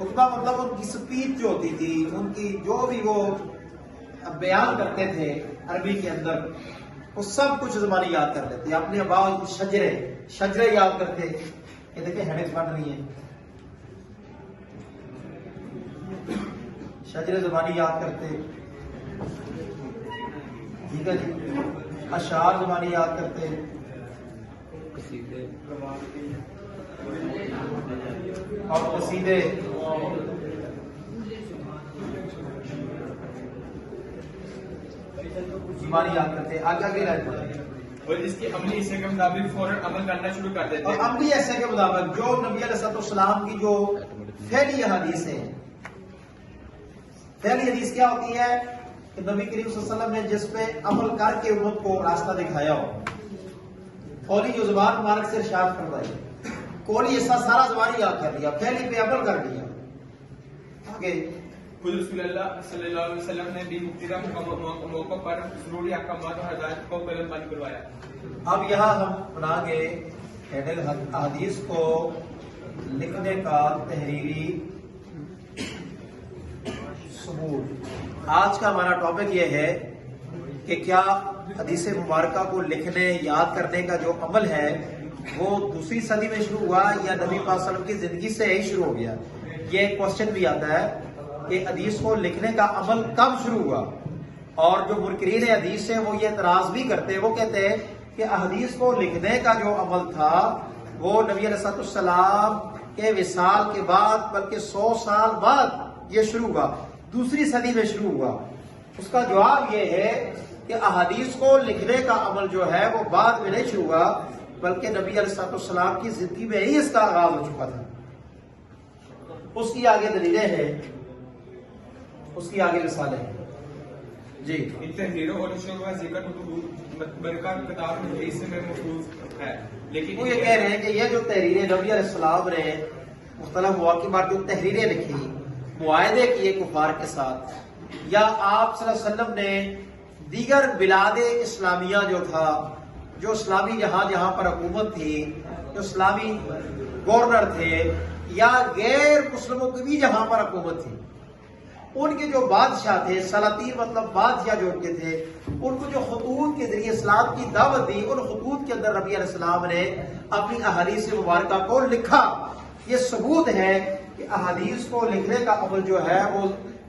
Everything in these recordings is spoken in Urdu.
خطبہ مطلب ان کی سپیچ جو ہوتی تھی، ان کی جو بھی وہ بیان کرتے تھے عربی کے اندر، وہ سب کچھ زبانی یاد کر لیتے، اپنے آباء شجرے یاد کرتے. یہ دیکھیں ہیڈنگ بن رہی ہیں، شجرے زبانی یاد کرتے، ٹھیک ہے جی. اشعار زبانی یاد کرتے، اور قصیدے زبانی یاد کرتے. آگے رہتے اور اس کے عملی حصے کے مطابق فوراً عمل کرنا شروع کر دیتے اور ہیں. عملی ایسے کے مطابق جو نبی علیہ السلام کی جو پہلی حدیث ہے، پہلی حدیث کیا ہوتی ہے کہ نبی کریم صلی اللہ علیہ وسلم نے جس پہ عمل کر کے امت کو راستہ دکھایا ہو، قولی جو زبان مبارک سے ارشاد فرمائی، قولی حصہ سارا زبانی یاد کر لیا، پہلی پہ عمل کر لیا. آگے خود رسول اللہ صلی اللہ علیہ وسلم نے بھی مختلف موقع پر ضروری احکامات اور ہدایت کو قلم بند کروایا. اب یہاں ہم بنا گے حدیث کو لکھنے کا تحریری ثبوت. آج کا ہمارا ٹاپک یہ ہے کہ کیا حدیث مبارکہ کو لکھنے یاد کرنے کا جو عمل ہے وہ دوسری صدی میں شروع ہوا یا نبی پاک صلی اللہ علیہ وسلم کی زندگی سے ہی شروع ہو گیا. یہ ایک کوشچن بھی آتا ہے کہ حدیث کو لکھنے کا عمل کب شروع ہوا. اور جو منکرین حدیث ہیں وہ یہ اعتراض بھی کرتے ہیں، وہ کہتے ہیں کہ حدیث کو لکھنے کا جو عمل تھا وہ نبی علیہ السلام کے وصال کے بعد بلکہ 100 سال بعد یہ شروع ہوا، دوسری صدی میں شروع ہوا. اس کا جواب یہ ہے کہ احادیث کو لکھنے کا عمل جو ہے وہ بعد میں نہیں شروع ہوا بلکہ نبی علیہ السلام کی زندگی میں ہی اس کا آغاز ہو چکا تھا. اس کی آگے دلیلیں ہیں، اس کی آگے مثالیں ہیں. جی ان تحریروں اور اشیاء کا ذکر برکات کتاب حدیث میں محفوظ ہے، لیکن وہ یہ کہہ رہے ہیں کہ یہ جو تحریریں نبی علیہ السلام نے مختلف مواقع پر جو تحریریں لکھی، معاہدے کیے کفار کے ساتھ، یا آپ صلی اللہ علیہ وسلم نے دیگر بلاد اسلامیہ جو تھا، جو اسلامی جہاں پر حکومت تھی، جو اسلامی گورنر تھے یا غیر مسلموں کی بھی جہاں پر حکومت تھی، ان کے جو بادشاہ تھے، سلاطین مطلب بادشاہ جو ان کے تھے، ان کو جو خطوط کے ذریعے اسلام کی دعوت دی، ان خطوط کے اندر نبی علیہ السلام نے اپنی احادیث مبارکہ کو لکھا. یہ ثبوت ہے کہ احادیث کو لکھنے کا عمل جو ہے وہ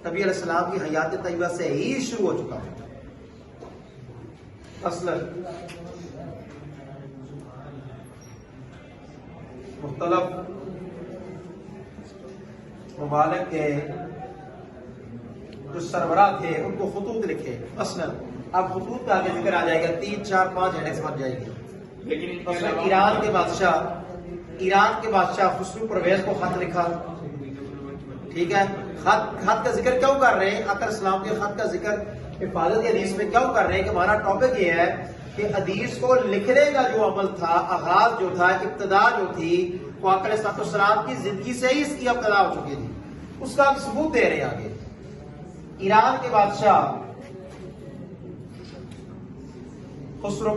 نبی علیہ السلام کی حیات طیبہ سے ہی شروع ہو چکا ہے. مثلا مختلف ممالک کے جو سربراہ تھے ان کو خطوط لکھے. مثلا اب خطوط کا آگے ذکر آ جائے گا، 3 4 5 ہیڈنگز بن جائے گی. لیکن مثلا ایران کے بادشاہ خسرو پرویز کو خط لکھا، ٹھیک ہے. خط کا ذکر کیوں کر رہے ہیں؟ آقا اسلام کے خط کا ذکر حفاظت حدیث میں کیوں کر رہے ہیں کہ ہمارا ٹاپک یہ ہے کہ حدیث کو لکھنے کا جو عمل تھا، آغاز جو تھا، ابتدا جو تھی، وہ آقا علیہ السلام کی زندگی سے ہی اس کی ابتدا ہو چکی تھی. اس کا ہم ثبوت دے رہے ہیں. آگے ایران کے بادشاہ خسرو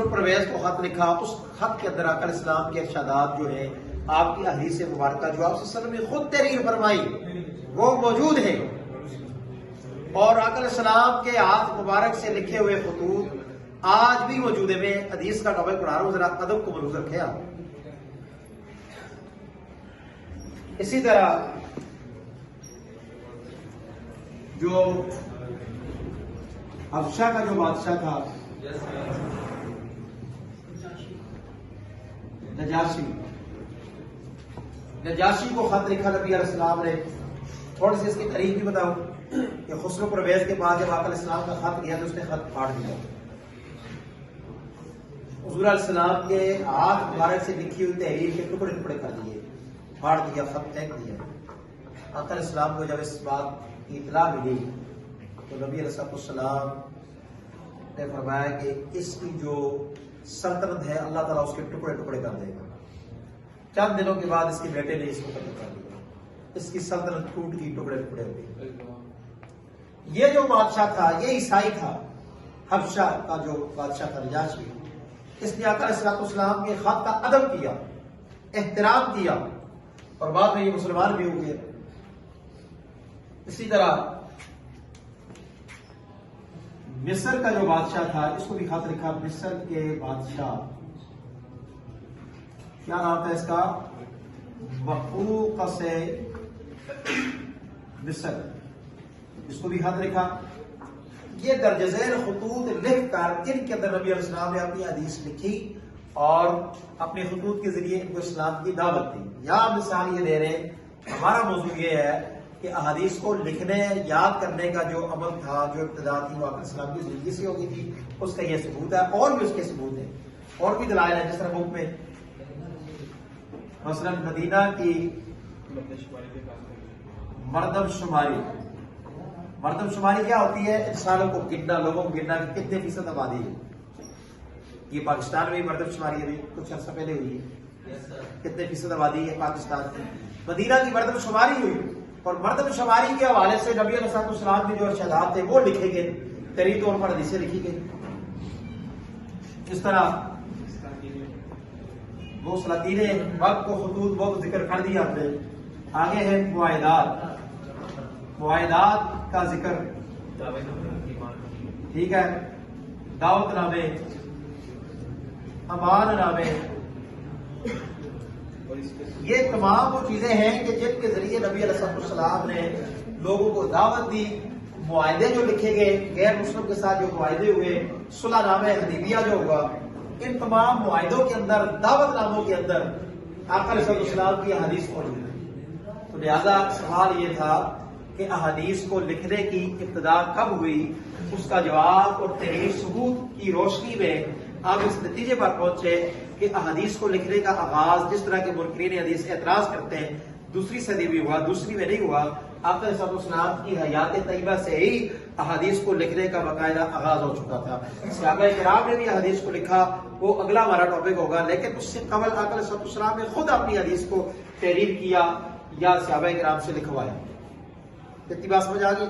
پرویز کو خط لکھا. اس خط کے اندر آقا علیہ السلام کے ارشادات جو ہیں، آپ کی احادیث مبارکہ جو آپ صلی اللہ علیہ وسلم نے خود تحریر فرمائی وہ موجود ہیں، اور آقا علیہ السلام کے ہاتھ مبارک سے لکھے ہوئے خطوط آج بھی موجود ہیں. میں حدیث کا ٹاپک پڑھا رہا ہوں، ذرا ادب کو ملحوظ رکھیں آپ. اسی طرح جو حبشہ کا جو بادشاہ تھا نجاشی کو خط لکھا نبی علیہ السلام نے. تھوڑی سی اس کی تاریخ بھی بتاؤں کہ خسرو پرویز کے پاس جب آقا علیہ السلام کا خط گیا تو اس نے خط پھاڑ دیا. حضور علیہ السلام کے ہاتھ مبارک سے لکھی ہوئی تحریر کے ٹکڑے ٹکڑے کر دیے، پھاڑ دیا، خط پھینک دیا. آقا علیہ السلام کو جب اس بات کی اطلاع ملی تو نبی علیہ السلام نے فرمایا کہ اس کی جو سلطنت ہے اللہ تعالیٰ اس کے ٹکڑے ٹکڑے کر دے گا. چند دنوں کے بعد اس کے بیٹے نے اس کو قتل کر دیا، اس کی سلطنت ٹوٹ گئی، ٹکڑے ٹکڑے ہو گئے. یہ جو بادشاہ تھا یہ عیسائی تھا، حبشہ کا جو بادشاہ تھا نجاشی، اس نے آقا علیہ السلام کے خط کا ادب کیا، احترام کیا اور بعد میں یہ مسلمان بھی ہو گئے. اسی طرح مصر کا جو بادشاہ تھا، اس کو بھی خط لکھا، مصر کے بادشاہ، کیا نام تھا اس کا؟ وقوقس مصر، اس کو بھی خط لکھا. یہ درج ذیل خطوط لکھ کر ان کے اندر نبی علیہ السلام نے اپنی حدیث لکھی اور اپنے خطوط کے ذریعے ان کو اسلام کی دعوت دی. یا مثال یہ دے رہے ہیں، ہمارا موضوع یہ ہے کہ احادیث کو لکھنے یاد کرنے کا جو عمل تھا، جو ابتدا تھی، وہ آپ اسلام کی زندگی سے ہوگی تھی. اس کا یہ ثبوت ہے، اور بھی اس کے ثبوت ہیں، اور بھی دلائل ہیں. جس طرح بک میں مثلا مدینہ کی مردم شماری کیا ہوتی ہے؟ انسانوں کو گننا، لوگوں کو گننا کہ کتنے فیصد آبادی ہے. یہ پاکستان میں مردم شماری ابھی کچھ عرصہ پہلے ہوئی ہے، کتنے فیصد آبادی ہے پاکستان کی. مدینہ کی مردم شماری ہوئی، اور مردم شماری کے حوالے سے نبی علیہ السلام کے جو ارشادات تھے وہ لکھے گئے، تحریری طور پر حدیثیں لکھی گئی. اس طرح وہ سلاطین وقت کو خطوط بہت ذکر کر دیا آپ نے. آگے ہے معاہدات کا ذکر، ٹھیک ہے، دعوت نامے، امان نامے، یہ تمام وہ چیزیں ہیں کہ جن کے ذریعے نبی علیہ السلام نے لوگوں کو دعوت دی. معاہدے جو لکھے گئے غیر مسلم کے ساتھ، جو معاہدے ہوئے، صلح نامہ حدیبیہ جو ہوا، ان تمام معاہدوں کے اندر، دعوت ناموں کے اندر آقا علیہ السلام کی احادیث موجود ہے. تو لہذا سوال یہ تھا کہ احادیث کو لکھنے کی ابتدا کب ہوئی؟ اس کا جواب اور تحریر ثبوت کی روشنی میں آپ اس نتیجے پر پہنچے کہ احادیث کو لکھنے کا آغاز، جس طرح کے منکرین حدیث اعتراض کرتے ہیں، دوسری صدی میں ہوا، دوسری میں نہیں ہوا. آقا علیہ السلام کی حیات طیبہ سے ہی احادیث کو لکھنے کا باقاعدہ آغاز ہو چکا تھا. صحابہ کرام نے بھی احادیث کو لکھا، وہ اگلا ہمارا ٹاپک ہوگا. لیکن اس سے قبل آقا علیہ السلام نے خود اپنی حدیث کو تحریر کیا یا صحابہ کرام سے لکھوایا. اتنی بات سمجھ آ گئی؟